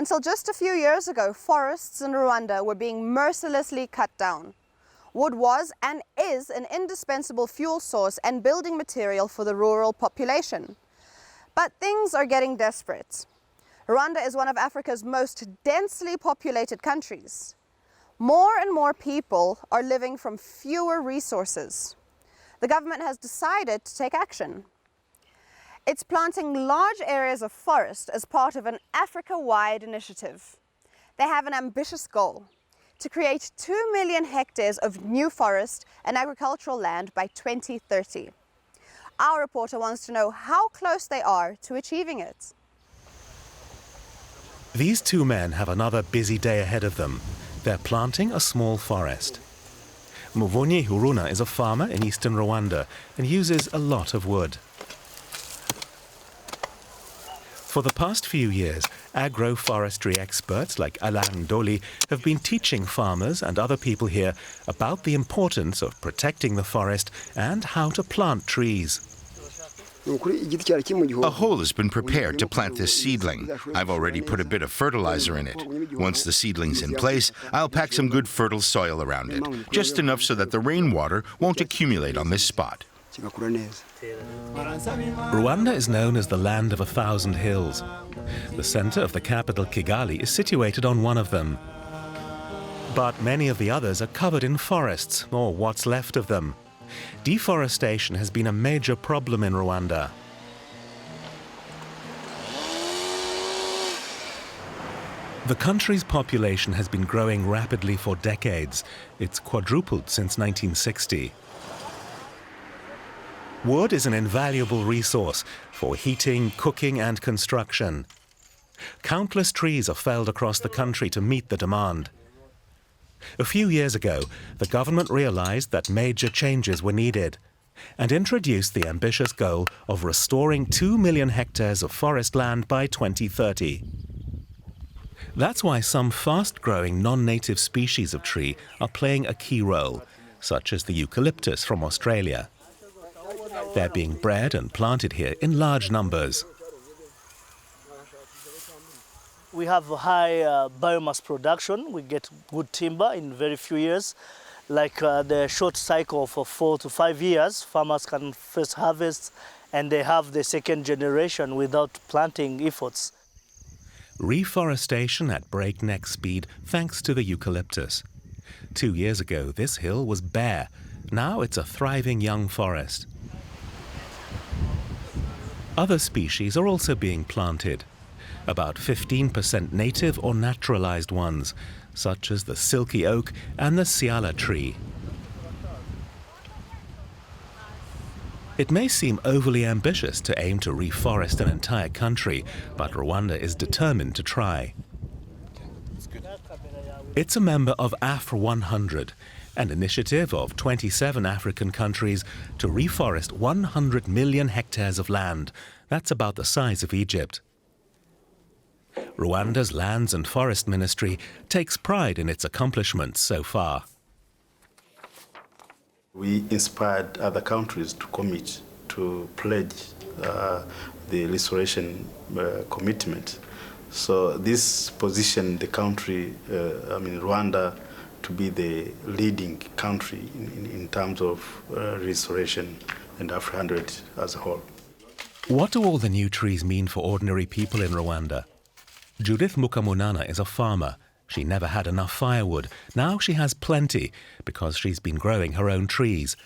Until just a few years ago, forests in Rwanda were being mercilessly cut down. Wood was and is an indispensable fuel source and building material for the rural population. But things are getting desperate. Rwanda is one of Africa's most densely populated countries. More and more people are living from fewer resources. The government has decided to take action. It's planting large areas of forest as part of an Africa-wide initiative. They have an ambitious goal: to create 2 million hectares of new forest and agricultural land by 2030. Our reporter wants to know how close they are to achieving it. These two men have another busy day ahead of them. They're planting a small forest. Muvunyi Huruna is a farmer in eastern Rwanda and uses a lot of wood. For the past few years, agroforestry experts like Alain Doli have been teaching farmers and other people here about the importance of protecting the forest and how to plant trees. A hole has been prepared to plant this seedling. I've already put a bit of fertilizer in it. Once the seedling's in place, I'll pack some good fertile soil around it, just enough so that the rainwater won't accumulate on this spot. Rwanda is known as the land of 1,000 hills. The center of the capital, Kigali, is situated on one of them. But many of the others are covered in forests, or what's left of them. Deforestation has been a major problem in Rwanda. The country's population has been growing rapidly for decades. It's quadrupled since 1960. Wood is an invaluable resource for heating, cooking, and construction. Countless trees are felled across the country to meet the demand. A few years ago, the government realized that major changes were needed and introduced the ambitious goal of restoring 2 million hectares of forest land by 2030. That's why some fast-growing non-native species of tree are playing a key role, such as the eucalyptus from Australia. They're being bred and planted here in large numbers. We have a high biomass production. We get good timber in very few years. Like the short cycle for 4 to 5 years, farmers can first harvest and they have the second generation without planting efforts. Reforestation at breakneck speed thanks to the eucalyptus. 2 years ago, this hill was bare. Now it's a thriving young forest. Other species are also being planted. About 15% native or naturalized ones, such as the silky oak and the siala tree. It may seem overly ambitious to aim to reforest an entire country, but Rwanda is determined to try. It's a member of Afro-100, an initiative of 27 African countries to reforest 100 million hectares of land. That's about the size of Egypt. Rwanda's Lands and Forest Ministry takes pride in its accomplishments so far. We inspired other countries to commit, to pledge the restoration commitment. So this positioned the country, Rwanda, to be the leading country in terms of restoration and Afro-100 as a whole. What do all the new trees mean for ordinary people in Rwanda? Judith Mukamunana is a farmer. She never had enough firewood. Now she has plenty because she's been growing her own trees.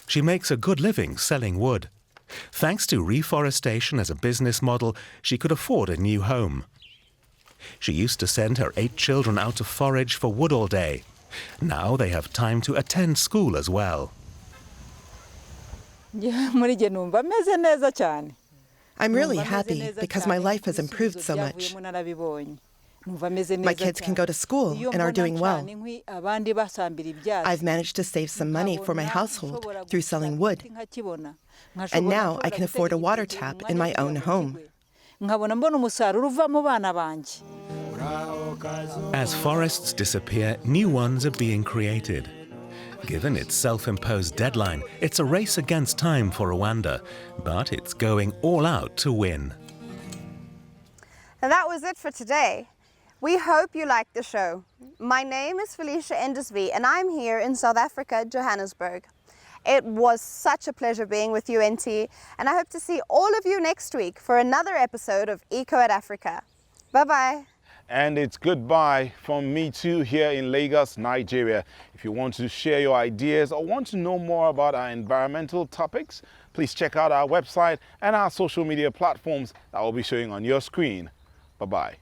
She makes a good living selling wood. Thanks to reforestation as a business model, she could afford a new home. She used to send her 8 children out to forage for wood all day. Now they have time to attend school as well. I'm really happy because my life has improved so much. My kids can go to school and are doing well. I've managed to save some money for my household through selling wood. And now I can afford a water tap in my own home. As forests disappear, new ones are being created. Given its self-imposed deadline, it's a race against time for Rwanda, but it's going all out to win. And that was it for today. We hope you liked the show. My name is Felicia Endesby and I'm here in South Africa, Johannesburg. It was such a pleasure being with you, NT, and I hope to see all of you next week for another episode of Eco at Africa. Bye-bye. And it's goodbye from me too here in Lagos, Nigeria. If you want to share your ideas or want to know more about our environmental topics, please check out our website and our social media platforms that will be showing on your screen. Bye-bye.